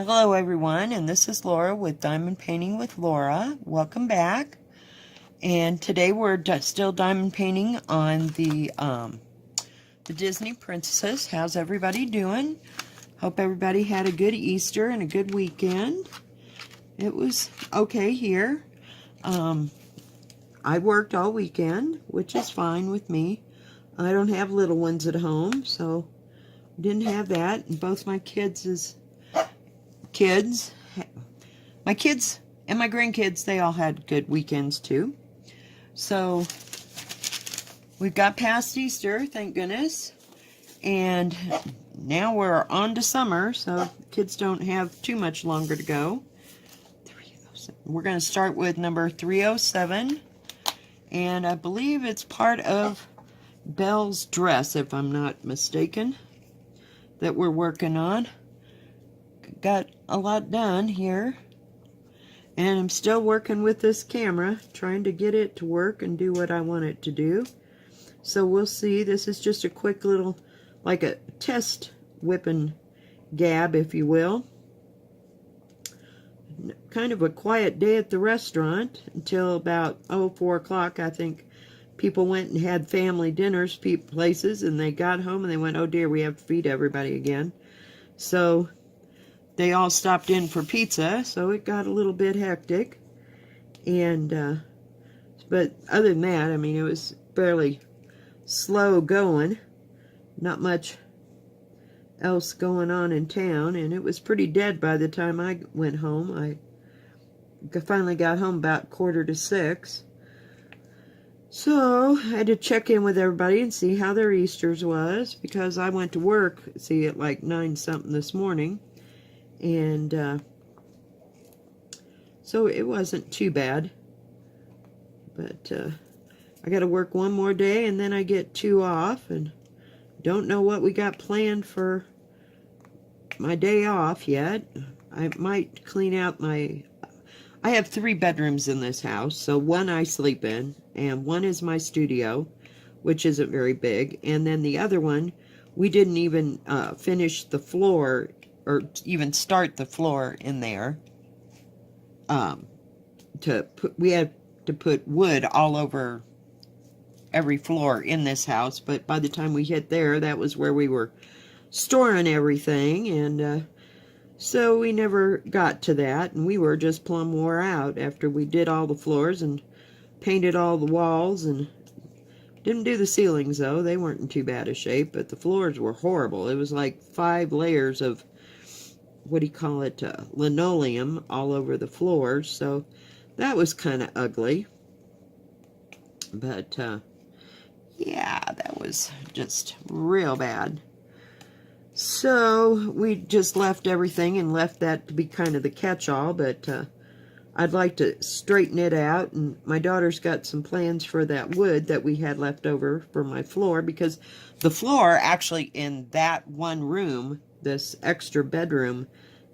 Hello everyone, and this is Laura with Diamond Painting with Laura. Welcome back. And today we're still diamond painting on the Disney princesses. How's everybody doing? Hope everybody had a good Easter and a good weekend. It was okay here. I worked all weekend, which is fine with me. I don't have little ones at home, so didn't have that. And both my kids and my grandkids, they all had good weekends too. So we've got past Easter, thank goodness, and now we're on to summer, so kids don't have too much longer to go. We're going to start with number 307, and I believe it's part of Belle's dress, if I'm not mistaken, that we're working on. Got a lot done here, and I'm still working with this camera, trying to get it to work and do what I want it to do. So we'll see. This is just a quick little, like a test WIP Gab, if you will. Kind of a quiet day at the restaurant until about 4 o'clock. I think people went and had family dinners places, and they got home and they went, oh dear, we have to feed everybody again. So they all stopped in for pizza, so it got a little bit hectic. And but other than that, I mean, it was fairly slow going. Not much else going on in town, and it was pretty dead by the time I went home. I finally got home about 5:45. So I had to check in with everybody and see how their Easters was, because I went to work, see, at like 9 something this morning. And so it wasn't too bad, but I got to work one more day and then I get 2 off, and don't know what we got planned for my day off yet. I might clean out I have 3 bedrooms in this house, so one I sleep in, and one is my studio, which isn't very big, and then the other one, we didn't even finish the floor, or even start the floor in there. We had to put wood all over every floor in this house, but by the time we hit there, that was where we were storing everything, and so we never got to that, and we were just plumb wore out after we did all the floors and painted all the walls, and didn't do the ceilings though. They weren't in too bad a shape, but the floors were horrible. It was like 5 layers of, what do you call it, linoleum all over the floors, so that was kind of ugly. But yeah, that was just real bad. So we just left everything and left that to be kind of the catch-all, but I'd like to straighten it out, and my daughter's got some plans for that wood that we had left over for my floor, because the floor actually in that one room, this extra bedroom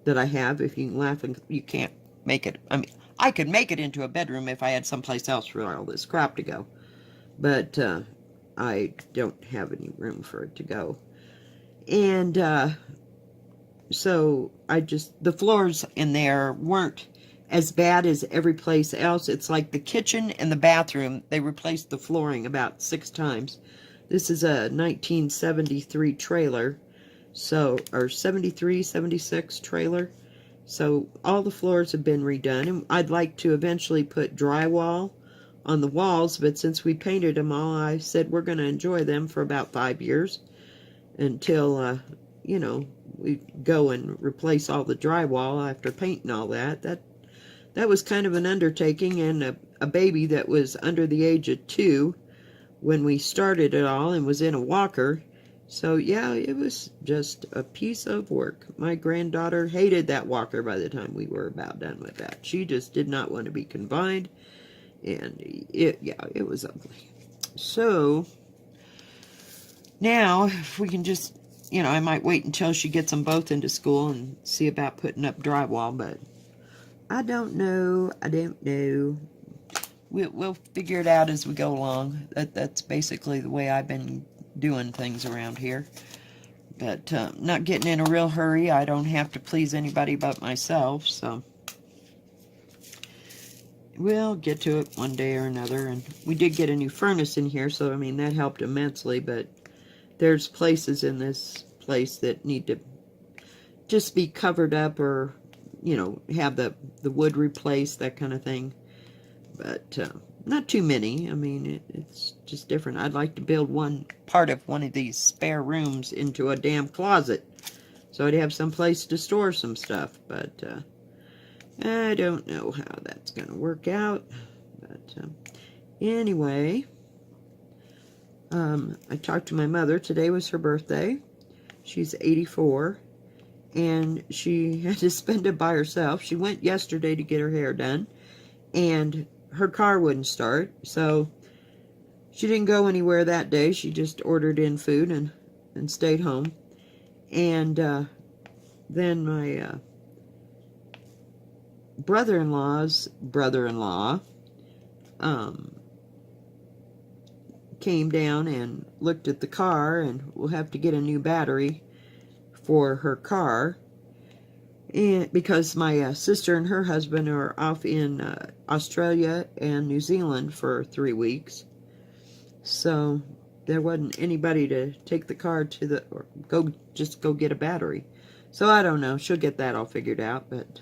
that I have, if you can laugh, and you can't make it, I mean, I could make it into a bedroom if I had someplace else for all this crap to go, but I don't have any room for it to go. And so the floors in there weren't as bad as every place else. It's like the kitchen and the bathroom, they replaced the flooring about 6 times. This is a 1973 trailer, so, or 73, 76 trailer. So all the floors have been redone, and I'd like to eventually put drywall on the walls, but since we painted them all, I said we're going to enjoy them for about 5 years until, you know, we go and replace all the drywall after painting all that. That was kind of an undertaking, and a baby that was under the age of 2 when we started it all and was in a walker. So yeah, it was just a piece of work. My granddaughter hated that walker by the time we were about done with that. She just did not want to be confined, and it was ugly. So now, if we can just, you know, I might wait until she gets them both into school and see about putting up drywall, but I don't know. We'll figure it out as we go along. That's basically the way I've been doing things around here. But not getting in a real hurry. I don't have to please anybody but myself, so we'll get to it one day or another. And we did get a new furnace in here, so I mean that helped immensely. But there's places in this place that need to just be covered up, or have the wood replaced, that kind of thing. But not too many. I mean, it's just different. I'd like to build one part of one of these spare rooms into a damn closet, so I'd have some place to store some stuff. But I don't know how that's going to work out. But anyway, I talked to my mother. Today was her birthday. She's 84, and she had to spend it by herself. She went yesterday to get her hair done, and her car wouldn't start, so she didn't go anywhere that day. She just ordered in food and stayed home. And then my brother-in-law's brother-in-law came down and looked at the car, and we'll have to get a new battery for her car. And because my sister and her husband are off in Australia and New Zealand for 3 weeks, so there wasn't anybody to take the car to or go get a battery. So I don't know. She'll get that all figured out. But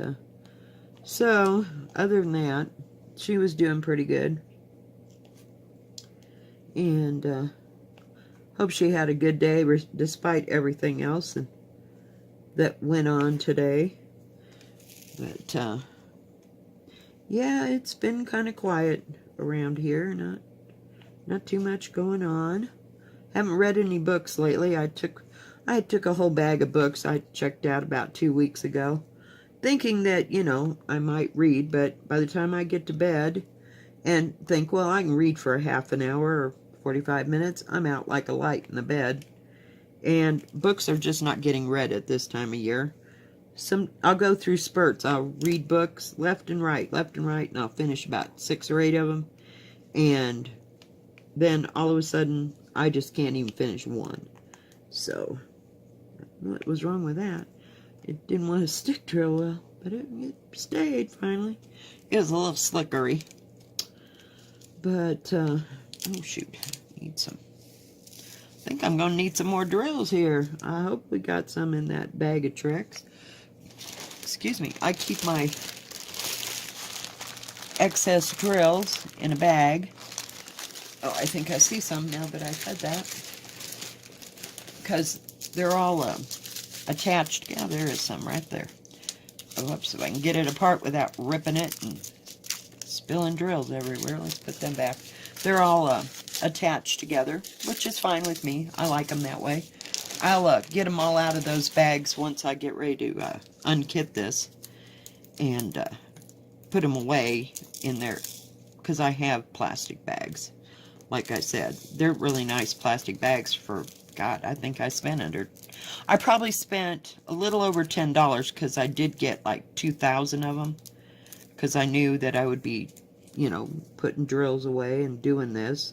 so other than that, she was doing pretty good, and hope she had a good day despite everything else that went on today. But yeah, it's been kind of quiet around here. Not too much going on. Haven't read any books lately. I took a whole bag of books I checked out about 2 weeks ago, thinking that I might read. But by the time I get to bed and think, well, I can read for a half an hour or 45 minutes, I'm out like a light in the bed. And books are just not getting read at this time of year. I'll go through spurts. I'll read books left and right, and I'll finish about 6 or 8 of them. And then all of a sudden, I just can't even finish one. So, what was wrong with that? It didn't want to stick real well, but it stayed finally. It was a little slickery. But, oh shoot, need some. I think I'm going to need some more drills here. I hope we got some in that bag of tricks. Excuse me. I keep my excess drills in a bag. Oh, I think I see some now that I've said that. Because they're all attached. Yeah, there is some right there. Oh, whoops, if I can get it apart without ripping it and spilling drills everywhere. Let's put them back. They're all attached together, which is fine with me. I like them that way. I'll get them all out of those bags once I get ready to unkit this and put them away in there, because I have plastic bags. Like I said, they're really nice plastic bags for, God, I think I probably spent a little over $10, because I did get like 2,000 of them, because I knew that I would be putting drills away and doing this.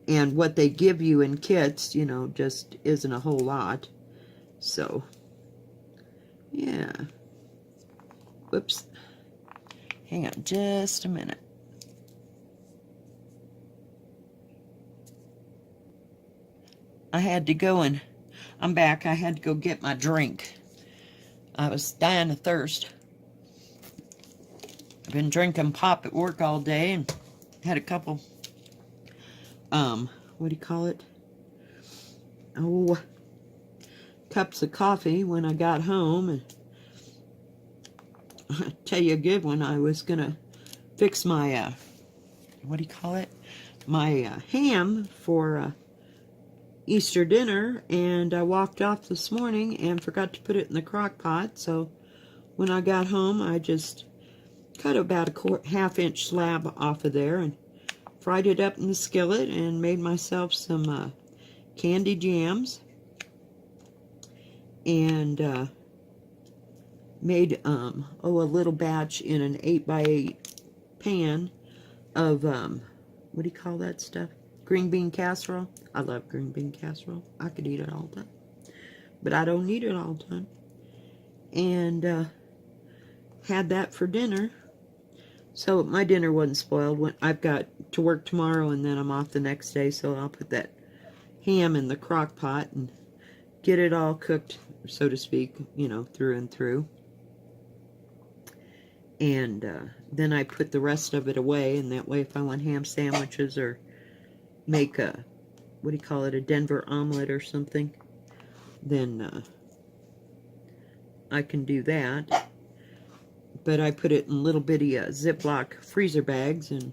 And what they give you in kits, just isn't a whole lot. So, yeah. Whoops. Hang on just a minute. I had to go and... I'm back. I had to go get my drink. I was dying of thirst. I've been drinking pop at work all day and had a couple... what do you call it? Oh, cups of coffee when I got home. And I'll tell you a good one. I was gonna fix my, what do you call it? My ham for Easter dinner, and I walked off this morning and forgot to put it in the crock pot. So when I got home, I just cut about a half-inch slab off of there and fried it up in the skillet and made myself some candy jams, and made a little batch in an 8x8 pan of what do you call that stuff? Green bean casserole. I love green bean casserole. I could eat it all the time. but I don't need it all the time. And had that for dinner. So my dinner wasn't spoiled. When I've got to work tomorrow and then I'm off the next day, so I'll put that ham in the crock pot and get it all cooked, so to speak, you know, through and through. And then I put the rest of it away, and that way if I want ham sandwiches or make a, what do you call it, a Denver omelet or something, then I can do that. But I put it in little bitty Ziploc freezer bags and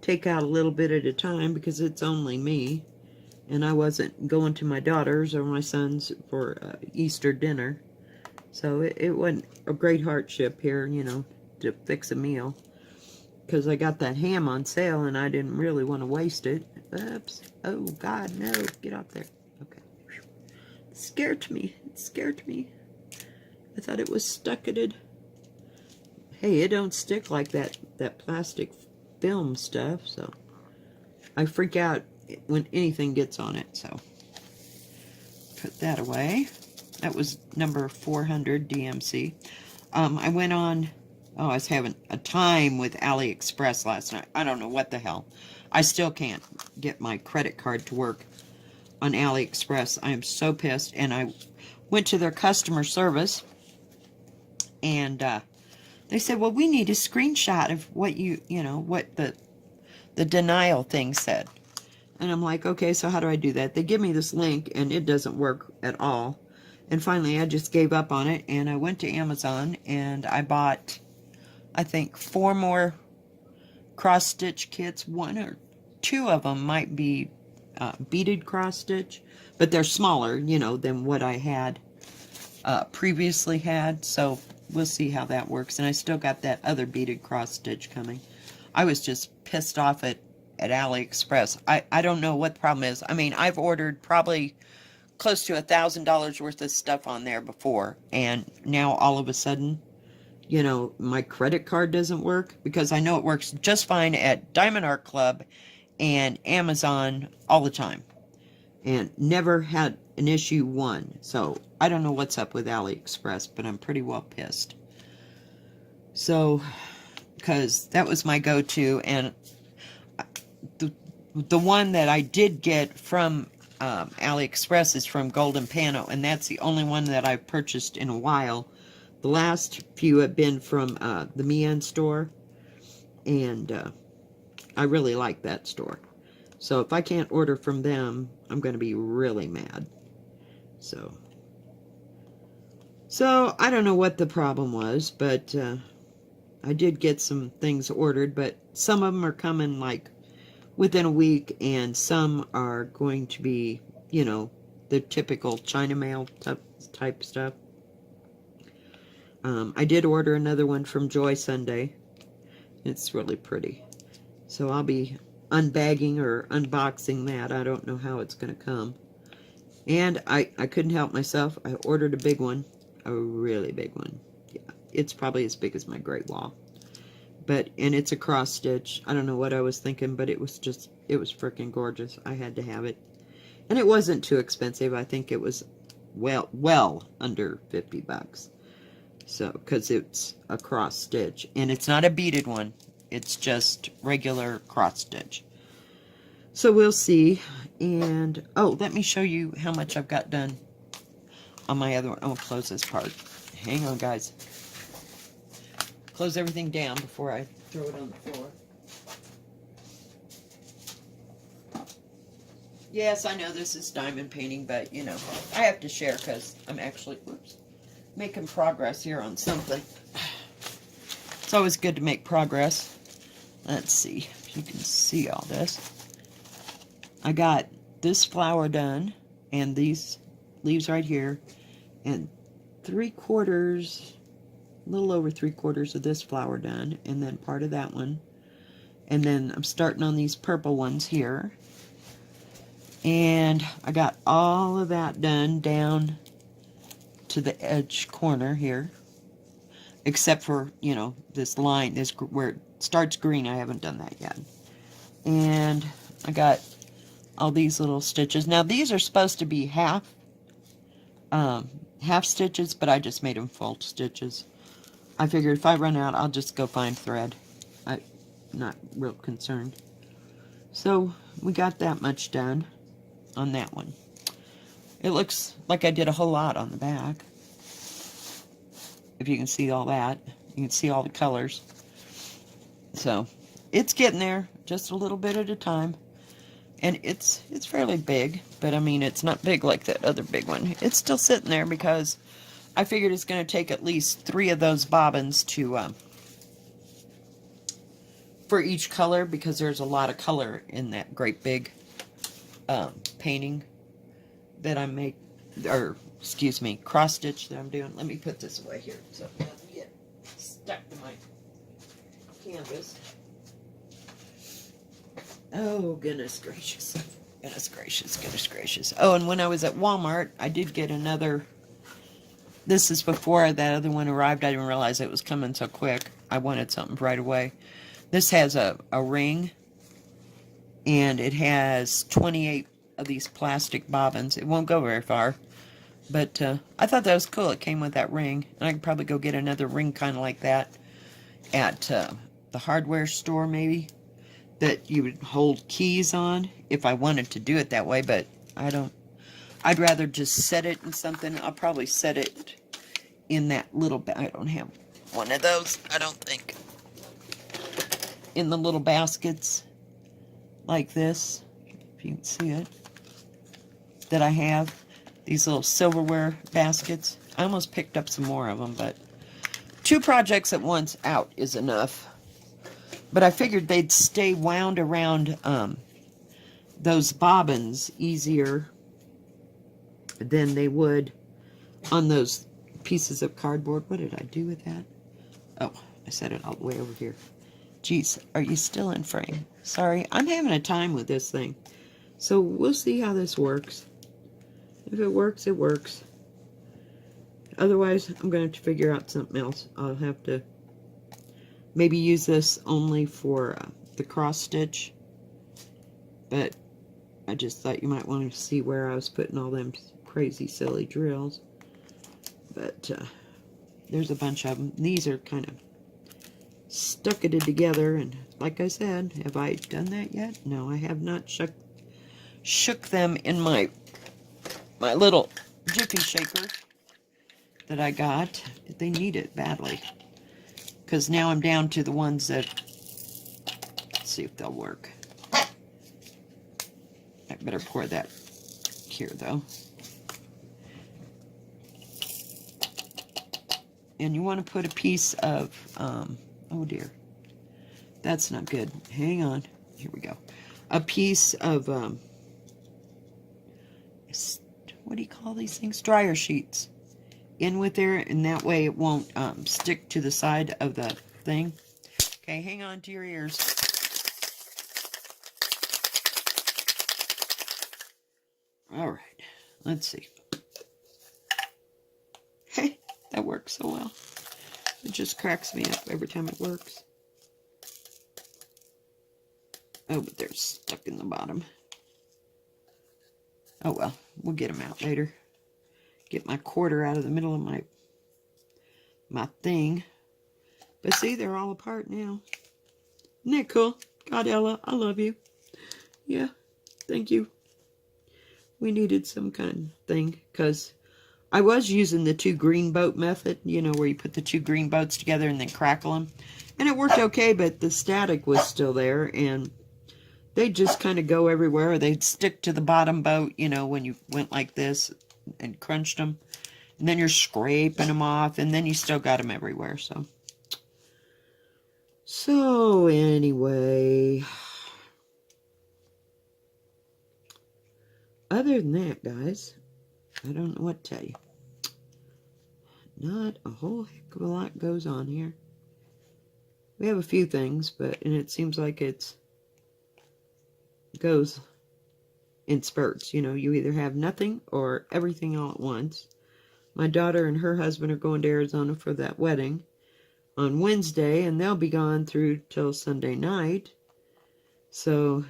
take out a little bit at a time because it's only me. And I wasn't going to my daughter's or my son's for Easter dinner. So it wasn't a great hardship here, you know, to fix a meal. Because I got that ham on sale and I didn't really want to waste it. Oops. Oh, God, no. Get off there. Okay. It scared me. It scared me. I thought it was stuck at it. Hey, it don't stick like that plastic film stuff, so I freak out when anything gets on it, so put that away. That was number 400 DMC. I went on, I was having a time with AliExpress last night. I don't know what the hell. I still can't get my credit card to work on AliExpress. I am so pissed, and I went to their customer service, and they said, well, we need a screenshot of what you know, what the denial thing said. And I'm like, okay, so how do I do that? They give me this link, and it doesn't work at all. And finally, I just gave up on it, and I went to Amazon, and I bought, I think, 4 more cross-stitch kits. 1 or 2 of them might be beaded cross-stitch, but they're smaller, you know, than what I had previously had, so we'll see how that works. And I still got that other beaded cross stitch coming. I was just pissed off at AliExpress. I don't know what the problem is. I mean, I've ordered probably close to $1,000 worth of stuff on there before, and now all of a sudden, you know, my credit card doesn't work, because I know it works just fine at Diamond Art Club and Amazon all the time, and never had an issue one. So I don't know what's up with AliExpress, but I'm pretty well pissed. So, because that was my go-to, and the one that I did get from AliExpress is from Golden Pano, and that's the only one that I've purchased in a while. The last few have been from the Mian store, and I really like that store. So if I can't order from them, I'm going to be really mad. So I don't know what the problem was, but I did get some things ordered, but some of them are coming like within a week, and some are going to be, you know, the typical China mail type stuff. I did order another one from Joy Sunday. It's really pretty. So I'll be unbagging or unboxing that. I don't know how it's going to come. And I couldn't help myself. I ordered a big one. A really big one. Yeah, it's probably as big as my Great Wall. And it's a cross stitch. I don't know what I was thinking, but it was freaking gorgeous. I had to have it. And it wasn't too expensive. I think it was well under 50 bucks. So, because it's a cross stitch. And it's not a beaded one. It's just regular cross stitch. So we'll see. And, oh, let me show you how much I've got done on my other one. I'll close this part. Hang on, guys. Close everything down before I throw it on the floor. Yes, I know this is diamond painting, but, you know, I have to share because I'm actually, making progress here on something. It's always good to make progress. Let's see if you can see all this. I got this flower done, and these leaves right here, and 3/4, a little over 3/4 of this flower done, and then part of that one. And then I'm starting on these purple ones here. And I got all of that done down to the edge corner here. Except for, you know, this line, this where it starts green. I haven't done that yet. And I got all these little stitches. Now, these are supposed to be half half stitches, but I just made them full stitches. I figured if I run out, I'll just go find thread. I'm not real concerned. So we got that much done on that one. It looks like I did a whole lot on the back. If you can see all that, you can see all the colors. So it's getting there, just a little bit at a time. And it's fairly big, but I mean, it's not big like that other big one. It's still sitting there because I figured it's going to take at least 3 of those bobbins to for each color, because there's a lot of color in that great big painting that I make, or excuse me, cross stitch that I'm doing. Let me put this away here so it doesn't get stuck to my canvas. Oh, goodness gracious. Goodness gracious, goodness gracious. Oh, and when I was at Walmart, I did get another. This is before that other one arrived. I didn't realize it was coming so quick. I wanted something right away. This has a ring, and it has 28 of these plastic bobbins. It won't go very far, but I thought that was cool. It came with that ring, and I could probably go get another ring kind of like that at the hardware store, maybe, that you would hold keys on if I wanted to do it that way, but I don't. I'd rather just set it in something. I'll probably set it in that little I don't have one of those, I don't think. In the little baskets like this, if you can see it, that I have. These little silverware baskets. I almost picked up some more of them, but 2 projects at once out is enough. But I figured they'd stay wound around those bobbins easier than they would on those pieces of cardboard. What did I do with that? Oh, I set it all the way over here. Geez, are you still in frame? Sorry, I'm having a time with this thing. So we'll see how this works. If it works, it works. Otherwise, I'm going to have to figure out something else. I'll have to maybe use this only for the cross stitch. But I just thought you might want to see where I was putting all them crazy silly drills. But there's a bunch of them. These are kind of stucketed together, and like I said, have I done that yet? No, I have not shook them in my little jiffy shaker that I got. They need it badly, because now I'm down to the ones that, let's see if they'll work. I better pour that here though. And you want to put a piece of oh dear, that's not good. Hang on, here we go. A piece of what do you call these things? Dryer sheets in with there, and that way it won't stick to the side of the thing. Okay, hang on to your ears. All right, let's see. Hey, that works so well. It just cracks me up every time it works. Oh, but they're stuck in the bottom. Oh well, we'll get them out later. Get my quarter out of the middle of my thing. But see, they're all apart now. Isn't that cool? God, Ella, I love you. Yeah, thank you. We needed some kind of thing, because I was using the 2 green boat method, you know, where you put the 2 green boats together and then crackle them. And it worked okay, but the static was still there, and they'd just kind of go everywhere. They'd stick to the bottom boat, you know, when you went like this and crunched them. And then you're scraping them off, and then you still got them everywhere, so. So, anyway. Other than that, guys, I don't know what to tell you. Not a whole heck of a lot goes on here. We have a few things, and it seems like it goes in spurts. You know, you either have nothing or everything all at once. My daughter and her husband are going to Arizona for that wedding on Wednesday, and they'll be gone through till Sunday night. So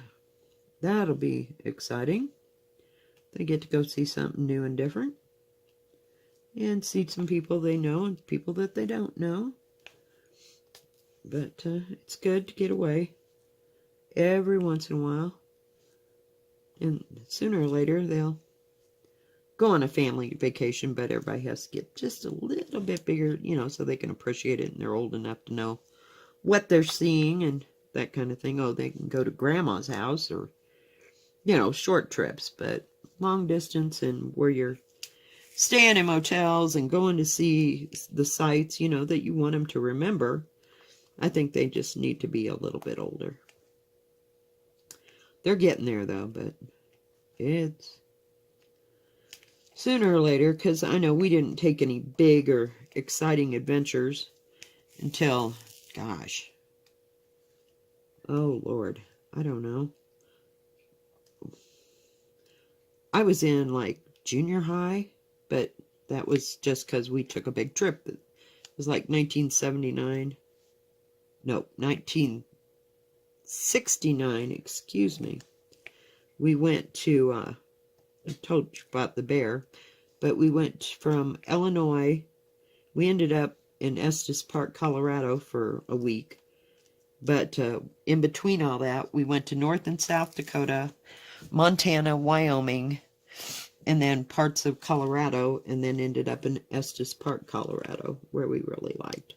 that'll be exciting. They get to go see something new and different. and see some people they know and people that they don't know. But it's good to get away every once in a while. And sooner or later, they'll go on a family vacation, but everybody has to get just a little bit bigger, you know, so they can appreciate it, and they're old enough to know what they're seeing and that kind of thing. Oh, they can go to grandma's house or, you know, short trips, but long distance and where you're staying in motels and going to see the sites, you know, that you want them to remember. I think they just need to be a little bit older. They're getting there, though, but it's sooner or later, because I know we didn't take any big or exciting adventures until, gosh, oh, Lord, I don't know. I was in, like, junior high, but that was just because we took a big trip. It was like 1979. No, 1969, excuse me. We went to, I told you about the bear, but we went from Illinois. We ended up in Estes Park, Colorado for a week. But in between all that, we went to North and South Dakota, Montana, Wyoming, and then parts of Colorado, and then ended up in Estes Park, Colorado, where we really liked.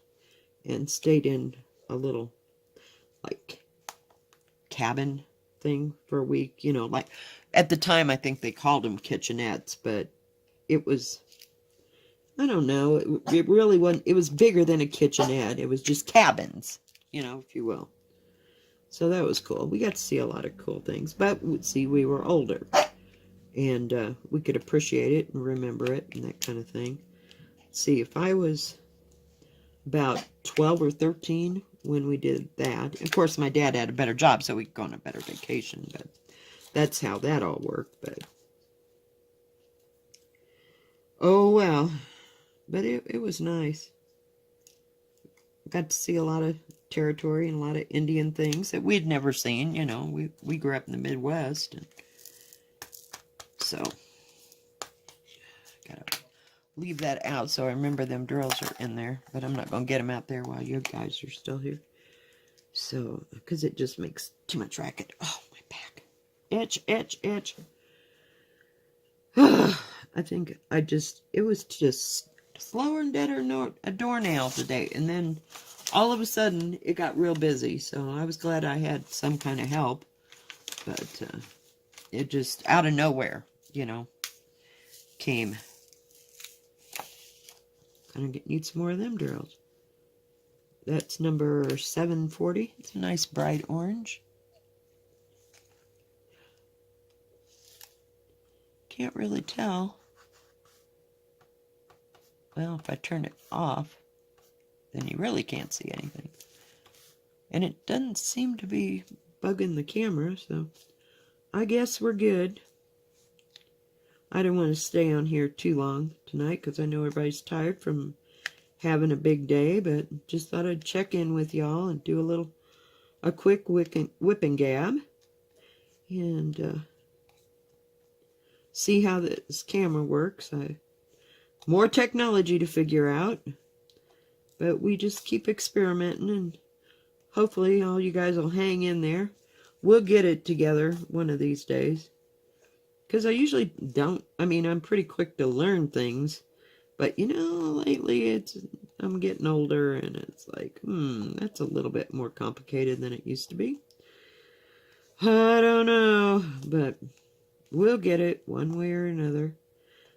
And stayed in a little, like, cabin thing for a week. You know, like, at the time, I think they called them kitchenettes, but it was, I don't know, it really wasn't, it was bigger than a kitchenette. It was just cabins, you know, if you will. So that was cool. We got to see a lot of cool things, but see, we were older, and we could appreciate it and remember it and that kind of thing. See, if I was about 12 or 13 when we did that, of course, my dad had a better job, so we could go on a better vacation, but that's how that all worked. But oh well, but it was nice. Got to see a lot of territory and a lot of Indian things that we'd never seen. You know, we grew up in the Midwest, and so gotta leave that out so I remember them drills are in there. But I'm not gonna get them out there while you guys are still here. So, because it just makes too much racket. Oh, my back, itch, itch, itch. I think it was just slower and deader than a doornail today. And then all of a sudden, it got real busy. So I was glad I had some kind of help. But it just, out of nowhere, you know, came. Kind of need some more of them drills. That's number 740. It's a nice bright orange. Can't really tell. Well, if I turn it off, then you really can't see anything. And it doesn't seem to be bugging the camera, so I guess we're good. I didn't want to stay on here too long tonight because I know everybody's tired from having a big day, but just thought I'd check in with y'all and do a quick whipping gab and see how this camera works. More technology to figure out, but we just keep experimenting, and hopefully all you guys will hang in there. We'll get it together one of these days, because I usually don't. I mean, I'm pretty quick to learn things, but you know, lately I'm getting older, and it's like, that's a little bit more complicated than it used to be. I don't know, but we'll get it one way or another.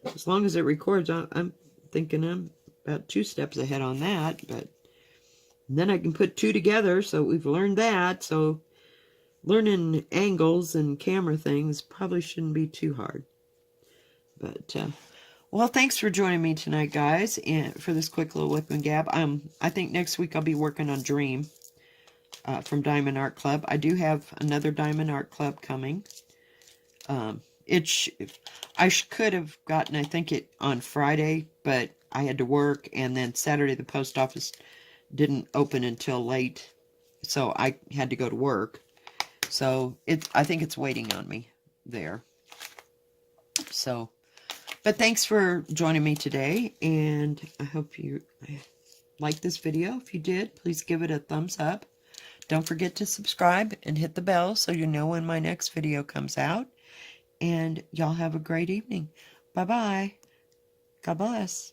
As long as it records, I'm thinking I'm about 2 steps ahead on that, but then I can put 2 together, so we've learned that. So learning angles and camera things probably shouldn't be too hard. But, well, thanks for joining me tonight, guys, and for this quick little whip and gab. I think next week I'll be working on Dream from Diamond Art Club. I do have another Diamond Art Club coming. I could have gotten, I think, it on Friday, but I had to work, and then Saturday the post office didn't open until late, so I had to go to work. So I think it's waiting on me there. So But thanks for joining me today, and I hope you liked this video. If you did, please give it a thumbs up. Don't forget to subscribe and hit the bell so you know when my next video comes out. And y'all have a great evening. Bye-bye. God bless.